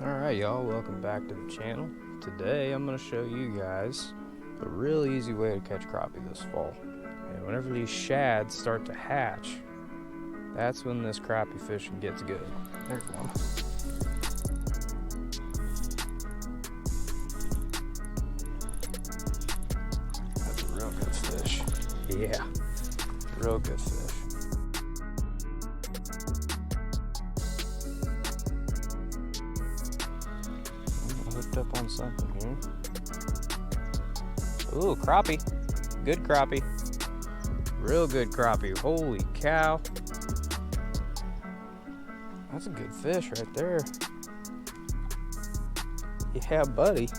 Alright y'all, welcome back to the channel. Today I'm going to show you guys a real easy way to catch crappie this fall. And whenever these shads start to hatch, that's when this crappie fishing gets good. There's one. That's a real good fish. Yeah, real good fish. Hooked up on something here. Ooh, crappie. Good crappie. Real good crappie. Holy cow. That's a good fish right there. Yeah, buddy.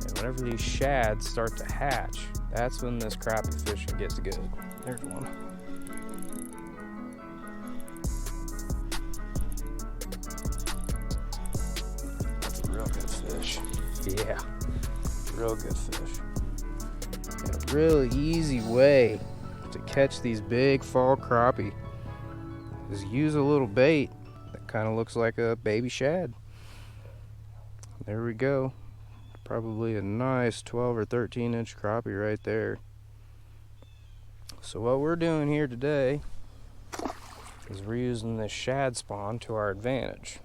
And whenever these shads start to hatch, that's when this crappie fishing gets good. There's one. That's a real good fish. Yeah, real good fish. Got a really easy way to catch these big fall crappie is use a little bait that kind of looks like a baby shad. There we go. Probably a nice 12 or 13 inch crappie right there. So what we're doing here today is we're using this shad spawn to our advantage.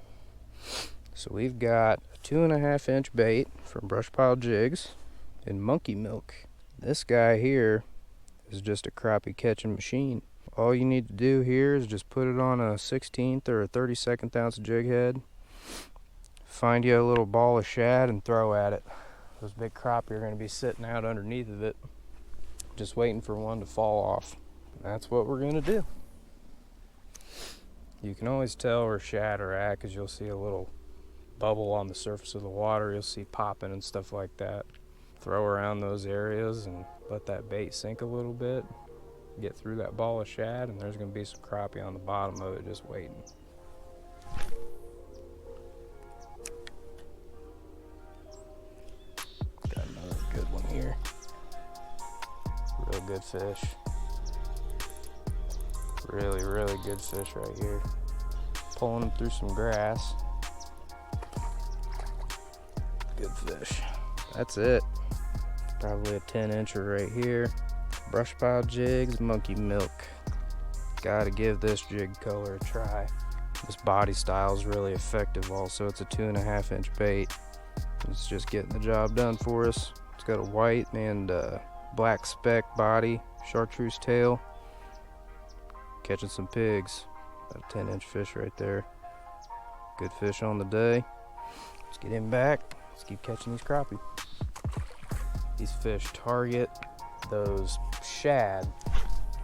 So we've got a 2.5 inch bait from Brush Pile Jigs in monkey milk. This guy here is just a crappie catching machine. All you need to do here is just put it on a 1/16 or a 32nd ounce jig head. Find you a little ball of shad and throw at it. Those big crappie are going to be sitting out underneath of it, just waiting for one to fall off. And that's what we're going to do. You can always tell where shad are at because you'll see a little bubble on the surface of the water. You'll see popping and stuff like that. Throw around those areas and let that bait sink a little bit. Get through that ball of shad and there's going to be some crappie on the bottom of it just waiting. Got another good one here. Real good fish. Really good fish right here. Pulling them through some grass. Good fish. That's it. Probably a 10 incher right here. Brush Pile Jigs, monkey milk. Gotta give this jig color a try. This body style is really effective also. It's a 2.5 inch bait. It's just getting the job done for us. It's got a white and black speck body, chartreuse tail. Catching some pigs. About a 10 inch fish right there. Good fish on the day. Let's get him back. Let's keep catching these crappie. These fish target those shad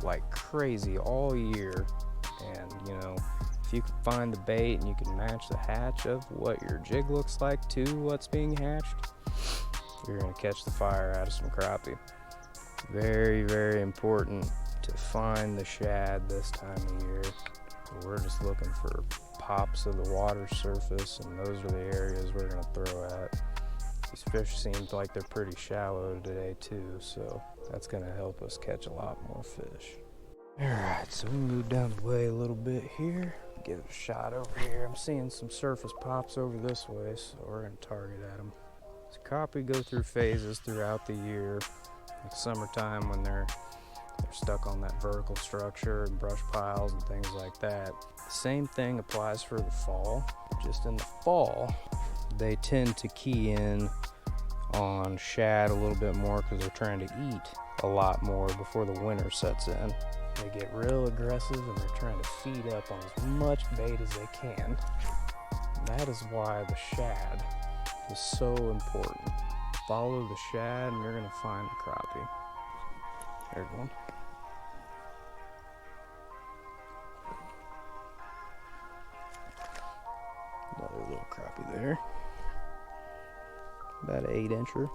like crazy all year, and you know, if you can find the bait and you can match the hatch of what your jig looks like to what's being hatched, you're going to catch the fire out of some crappie. Very important to find the shad this time of year. So we're just looking for pops of the water surface, and those are the areas we're going to throw at. These fish seem like they're pretty shallow today too, so that's going to help us catch a lot more fish. Alright, so we move down the way a little bit here. Give it a shot over here. I'm seeing some surface pops over this way, so we're going to target at them. So crappie go through phases throughout the year. Like summertime when they're stuck on that vertical structure and brush piles and things like that. The same thing applies for the fall. Just in the fall, they tend to key in on shad a little bit more because they're trying to eat a lot more before the winter sets in. They get real aggressive and they're trying to feed up on as much bait as they can. And that is why the shad is so important. Follow the shad and you're going to find the crappie. There's one. Another little crappie there. About an 8 incher.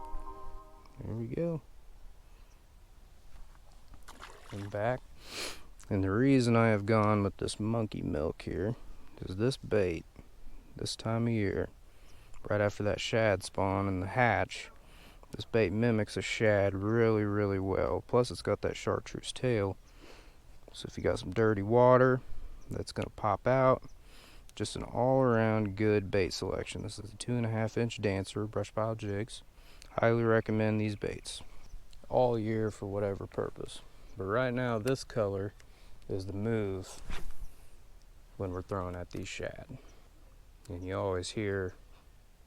There we go. And back. And the reason I have gone with this monkey milk here is this bait, this time of year, right after that shad spawn and the hatch, this bait mimics a shad really well. Plus it's got that chartreuse tail. So if you got some dirty water, that's going to pop out. Just an all-around good bait selection. This is a 2.5-inch dancer, brush pile jigs. Highly recommend these baits all year for whatever purpose. But right now, this color is the move when we're throwing at these shad. And you always hear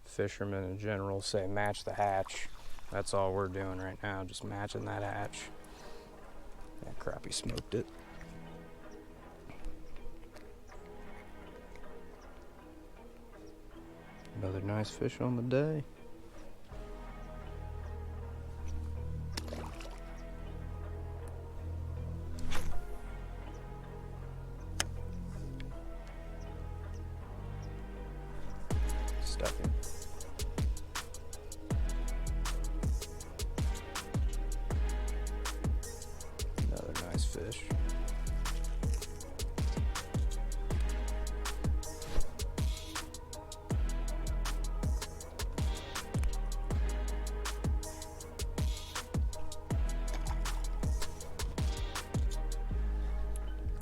fishermen in general say match the hatch. That's all we're doing right now, just matching that hatch. That crappie smoked it. Another nice fish on the day. Stuck him. Another nice fish.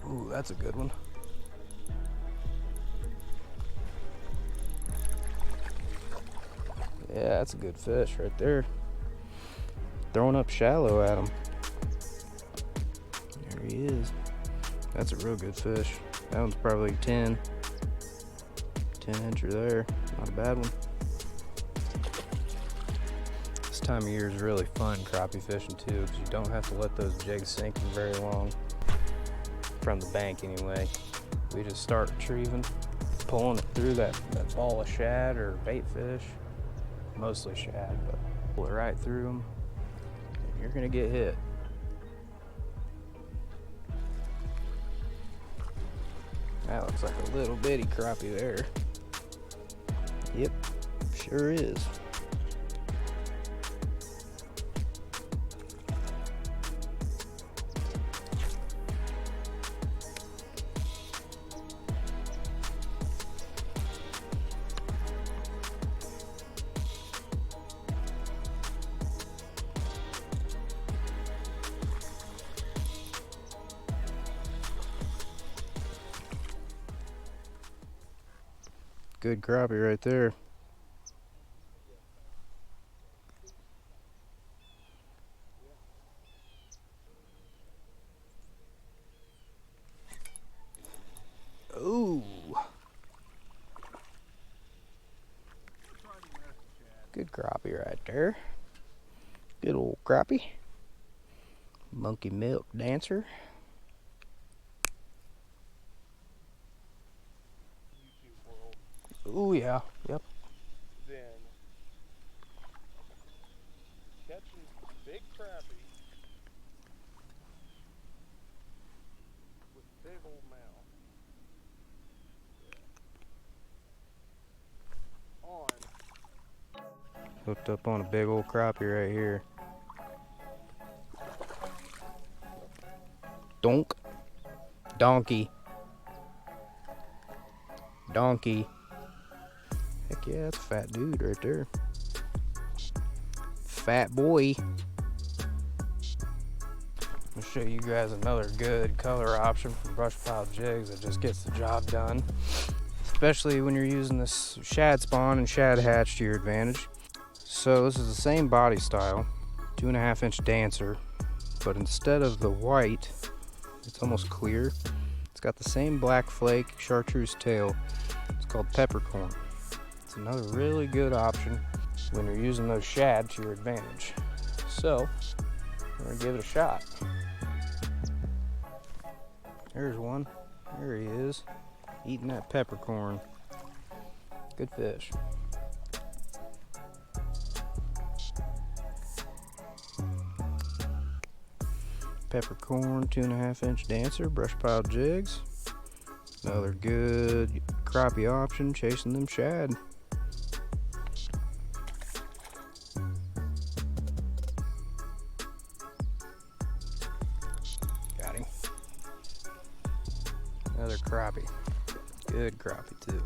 Ooh, that's a good one. Yeah, that's a good fish right there. Throwing up shallow at him. There he is. That's a real good fish. That one's probably 10 incher there. Not a bad one. This time of year is really fun crappie fishing too, because you don't have to let those jigs sink for very long. From the bank anyway. We just start retrieving, pulling it through that ball of shad or bait fish. Mostly shad, but pull it right through them. You're gonna get hit. That looks like a little bitty crappie there. Yep, sure is. Good crappie right there. Ooh. Good crappie right there. Good old crappie. Monkey milk dancer. Oh yeah, yep. Then catching big crappie with big old mouth on. Hooked up on a big old crappie right here. Donk. Donkey. Donkey. Heck yeah, that's a fat dude right there. Fat boy. I'll show you guys another good color option from brush pile jigs that just gets the job done. Especially when you're using this shad spawn and shad hatch to your advantage. So this is the same body style, 2.5-inch dancer, but instead of the white, it's almost clear. It's got the same black flake chartreuse tail. It's called peppercorn. It's another really good option when you're using those shad to your advantage. So, we're gonna give it a shot. There's one. There he is, eating that peppercorn. Good fish. Peppercorn 2.5-inch dancer, brush pile jigs. Another good crappie option chasing them shad. Got him. Another crappie. Good crappie too.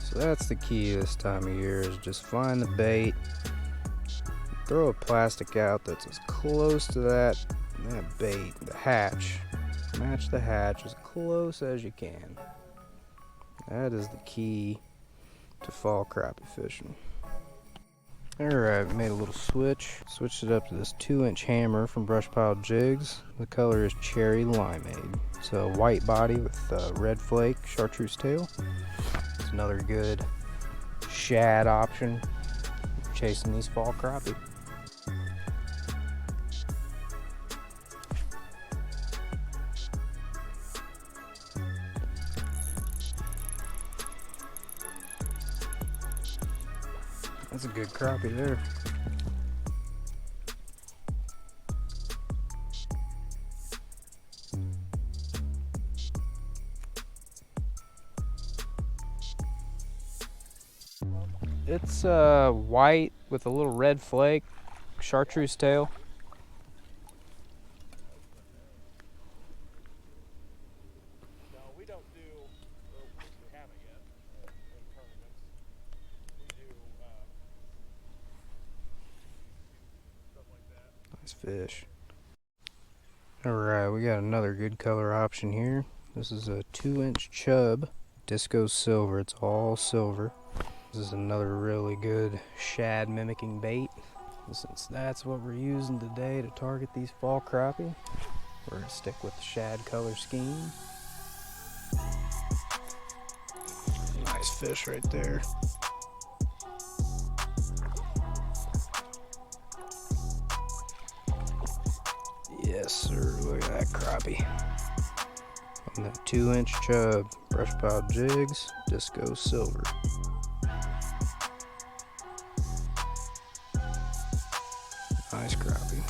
So that's the key this time of year, is just find the bait, throw a plastic out that's as close to that And that bait, the hatch, match the hatch as close as you can. That is the key to fall crappie fishing. Alright, made a little switch. Switched it up to this 2-inch hammer from Brush Pile Jigs. The color is Cherry Limeade. It's a white body with red flake, chartreuse tail. It's another good shad option for chasing these fall crappie. That's a good crappie there. It's white with a little red flake, chartreuse tail. No, we don't do, or we haven't yet in tournaments. We do stuff like that. Nice fish. Alright, we got another good color option here. This is a 2-inch chub, disco silver. It's all silver. This is another really good shad mimicking bait. And since that's what we're using today to target these fall crappie, we're going to stick with the shad color scheme. Nice fish right there. Yes sir, look at that crappie. On that 2-inch chub, Brush Pile Jigs, disco silver. Nice crappie.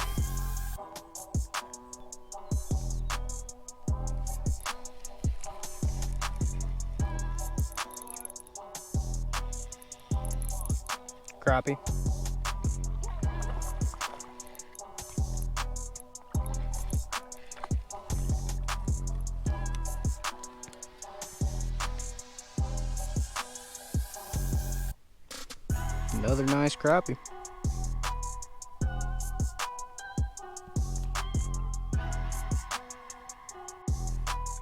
Crappie. Another nice crappie.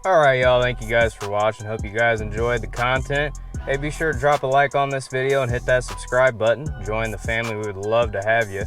Alright y'all, thank you guys for watching. Hope you guys enjoyed the content. Hey, be sure to drop a like on this video and hit that subscribe button. Join the family, we would love to have you.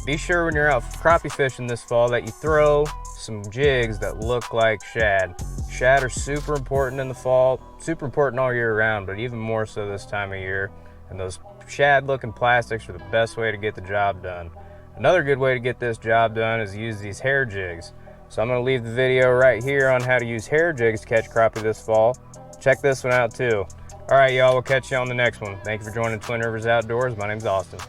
Be sure when you're out crappie fishing this fall that you throw some jigs that look like shad. Shad are super important in the fall, super important all year round, but even more so this time of year. And those shad looking plastics are the best way to get the job done. Another good way to get this job done is use these hair jigs. So I'm going to leave the video right here on how to use hair jigs to catch crappie this fall. Check this one out too. Alright y'all, we'll catch you on the next one. Thank you for joining Twin Rivers Outdoors. My name's Austin.